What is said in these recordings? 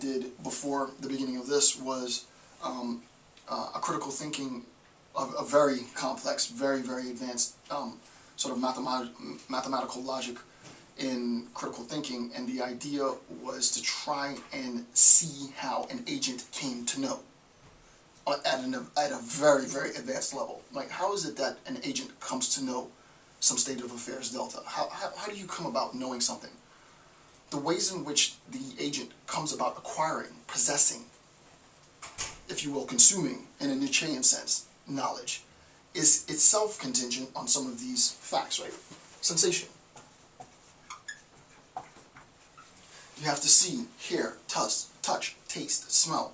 did before the beginning of this was a critical thinking of a very complex, very, very advanced sort of mathematical logic in critical thinking, and the idea was to try and see how an agent came to know at a very, very advanced level. Like, how is it that an agent comes to know some state of affairs delta? How do you come about knowing something? The ways in which the agent comes about acquiring, possessing, if you will, consuming, in a Nietzschean sense, knowledge, is itself contingent on some of these facts, right? Sensation. You have to see, hear, touch, taste, smell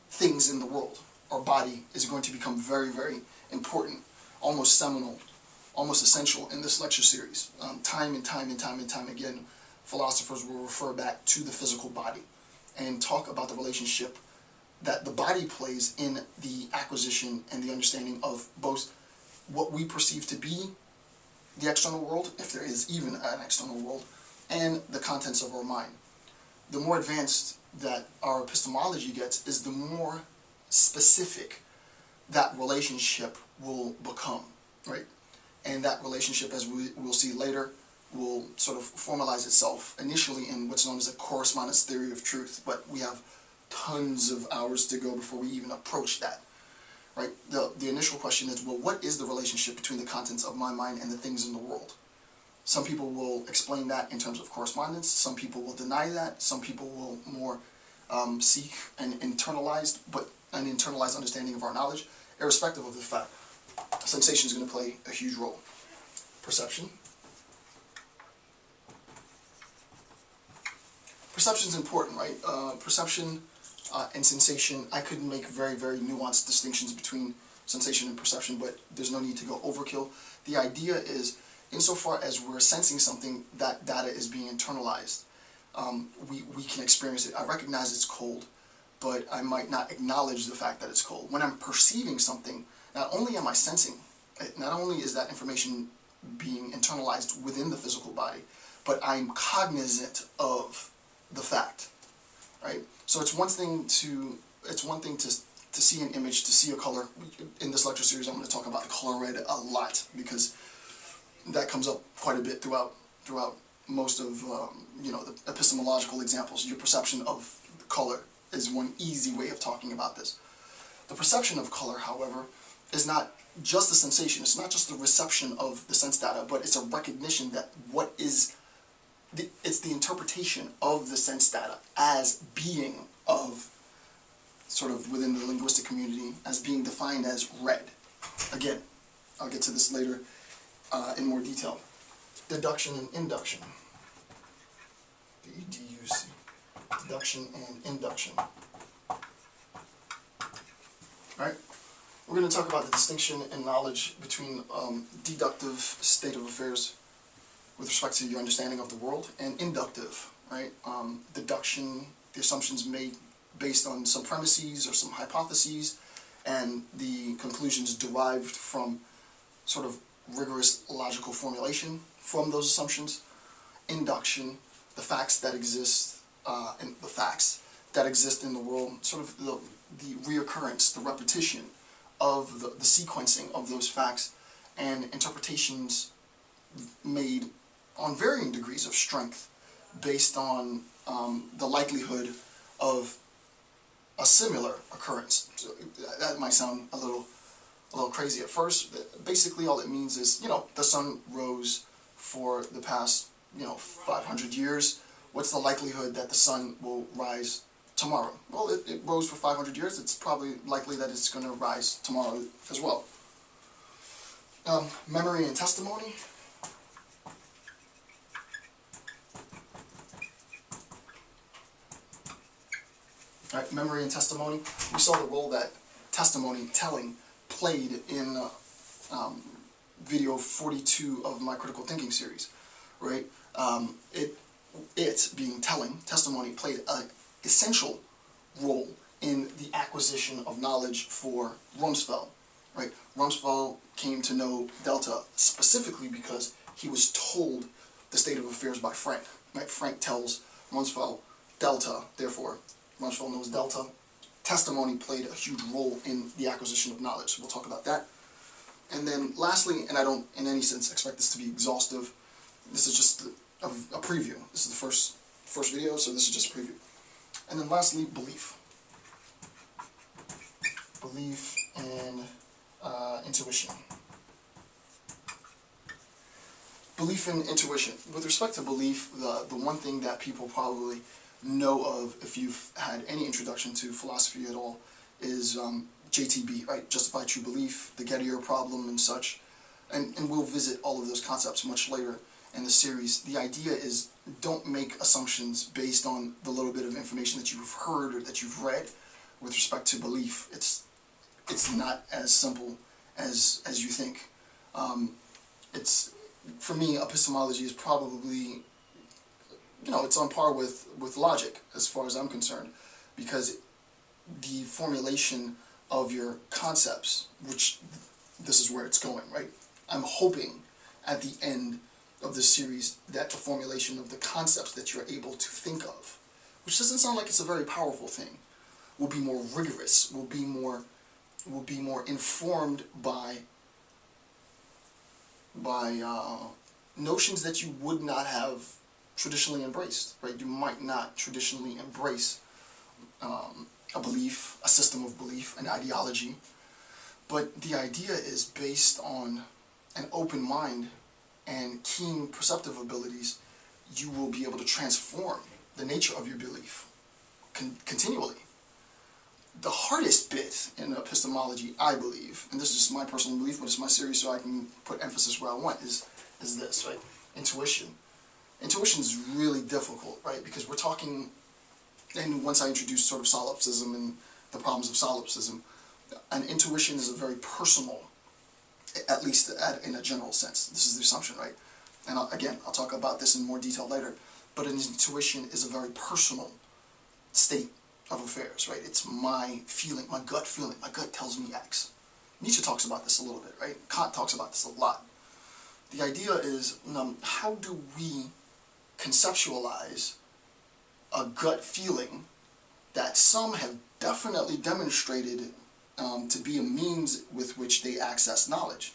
things in the world. Our body is going to become very, very important, almost seminal, almost essential in this lecture series. Time and time again, philosophers will refer back to the physical body and talk about the relationship that the body plays in the acquisition and the understanding of both what we perceive to be the external world, if there is even an external world, and the contents of our mind. The more advanced that our epistemology gets is the more specific that relationship will become, right? And that relationship, as we'll see later, will sort of formalize itself initially in what's known as a correspondence theory of truth, but we have tons of hours to go before we even approach that, right? The initial question is, well, what is the relationship between the contents of my mind and the things in the world? Some people will explain that in terms of correspondence, some people will deny that, some people will more seek an internalized understanding of our knowledge. Irrespective of the fact, sensation is going to play a huge role. Perception. Perception is important, right? Perception and sensation, I could make very, very nuanced distinctions between sensation and perception, but there's no need to go overkill. The idea is, insofar as we're sensing something, that data is being internalized. We can experience it. I recognize it's cold, but I might not acknowledge the fact that it's cold. When I'm perceiving something, not only am I sensing, not only is that information being internalized within the physical body, but I'm cognizant of the fact, right? So it's one thing to see an image, to see a color. In this lecture series, I'm going to talk about the color red a lot because that comes up quite a bit throughout most of the epistemological examples. Your perception of color is one easy way of talking about this. The perception of color, however, is not just the sensation. It's not just the reception of the sense data, but it's a recognition that it's the interpretation of the sense data as being of, sort of within the linguistic community, as being defined as red. Again, I'll get to this later in more detail. Deduction and induction. D-E-D-U-C. Deduction and induction. Alright, we're going to talk about the distinction in knowledge between deductive state of affairs with respect to your understanding of the world, and inductive, right? Deduction, the assumptions made based on some premises or some hypotheses, and the conclusions derived from sort of rigorous logical formulation from those assumptions. Induction, the facts that exist, and the facts that exist in the world, sort of the reoccurrence, the repetition of the sequencing of those facts, and interpretations made on varying degrees of strength based on the likelihood of a similar occurrence. So that might sound a little crazy at first. Basically, all it means is, the sun rose for the past, 500 years. What's the likelihood that the sun will rise tomorrow? Well, it rose for 500 years. It's probably likely that it's going to rise tomorrow as well. Memory and testimony. Right, memory and testimony. We saw the role that testimony, telling, played in video 42 of my critical thinking series, right? It being telling, testimony played an essential role in the acquisition of knowledge for Rumsfeld, right? Rumsfeld came to know delta specifically because he was told the state of affairs by Frank, right? Frank tells Rumsfeld delta, therefore Rumsfeld knows delta. Testimony played a huge role in the acquisition of knowledge. So we'll talk about that. And then lastly, and I don't in any sense expect this to be exhaustive, this is just a preview. This is the first video, so this is just a preview. And then lastly, belief. Belief and intuition. Belief and intuition. With respect to belief, the one thing that people probably know of, if you've had any introduction to philosophy at all, is JTB, right? Justified True Belief, the Gettier problem and such. And we'll visit all of those concepts much later in the series. The idea is, don't make assumptions based on the little bit of information that you've heard or that you've read with respect to belief. It's not as simple as you think. For me, epistemology is probably, it's on par with logic as far as I'm concerned, because the formulation of your concepts, which this is where it's going, right? I'm hoping at the end of this series that the formulation of the concepts that you're able to think of, which doesn't sound like it's a very powerful thing, will be more rigorous, will be more informed by notions that you would not have traditionally embraced, right? You might not traditionally embrace a belief, a system of belief, an ideology, but the idea is based on an open mind and keen perceptive abilities. You will be able to transform the nature of your belief continually. The hardest bit in epistemology, I believe, and this is just my personal belief, but it's my series so I can put emphasis where I want, is this, right? Intuition. Intuition is really difficult, right? Because we're talking, and once I introduce sort of solipsism and the problems of solipsism, an intuition is a very personal, at least in a general sense. This is the assumption, right? And again, I'll talk about this in more detail later, but an intuition is a very personal state of affairs, right? It's my feeling, my gut feeling. My gut tells me X. Nietzsche talks about this a little bit, right? Kant talks about this a lot. The idea is, how do we conceptualize a gut feeling that some have definitely demonstrated to be a means with which they access knowledge?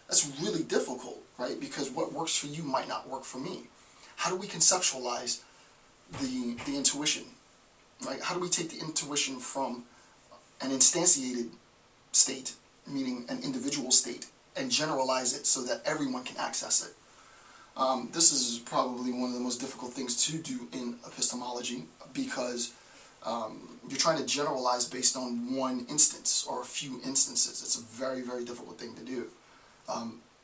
That's really difficult, right? Because what works for you might not work for me. How do we conceptualize the intuition? Right? How do we take the intuition from an instantiated state, meaning an individual state, and generalize it so that everyone can access it? This is probably one of the most difficult things to do in epistemology, because you're trying to generalize based on one instance or a few instances. It's a very, very difficult thing to do.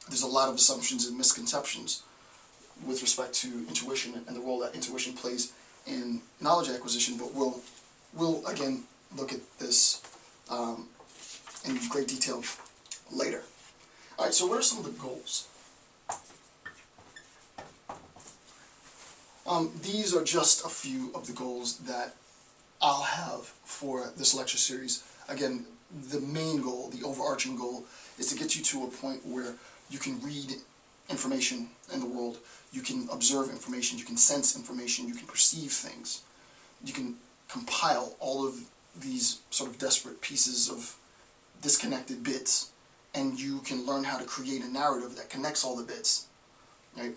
There's a lot of assumptions and misconceptions with respect to intuition and the role that intuition plays in knowledge acquisition, but we'll again look at this in great detail later. All right, so what are some of the goals? These are just a few of the goals that I'll have for this lecture series. Again, the main goal, the overarching goal, is to get you to a point where you can read information in the world, you can observe information, you can sense information, you can perceive things. You can compile all of these sort of disparate pieces of disconnected bits, and you can learn how to create a narrative that connects all the bits, right?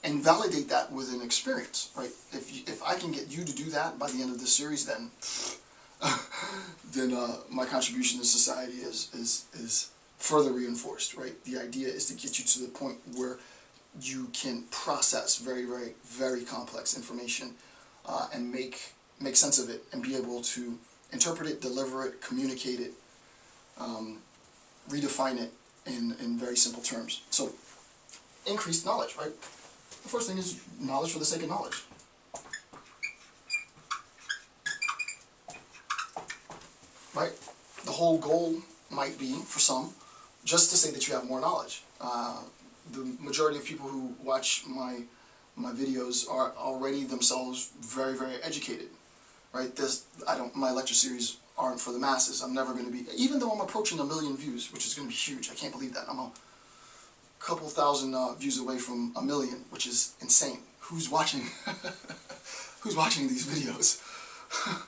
And validate that with an experience, right? If I can get you to do that by the end of this series, then my contribution to society is further reinforced, right? The idea is to get you to the point where you can process very, very, very complex information and make sense of it and be able to interpret it, deliver it, communicate it, redefine it in very simple terms. So, increased knowledge, right? The first thing is knowledge for the sake of knowledge. Right? The whole goal might be, for some, just to say that you have more knowledge. The majority of people who watch my videos are already themselves very, very educated. Right? My lecture series aren't for the masses. I'm never going to be, even though I'm approaching 1 million views, which is going to be huge. I can't believe that. I'm a couple thousand views away from 1 million, which is insane. Who's watching? Who's watching these videos?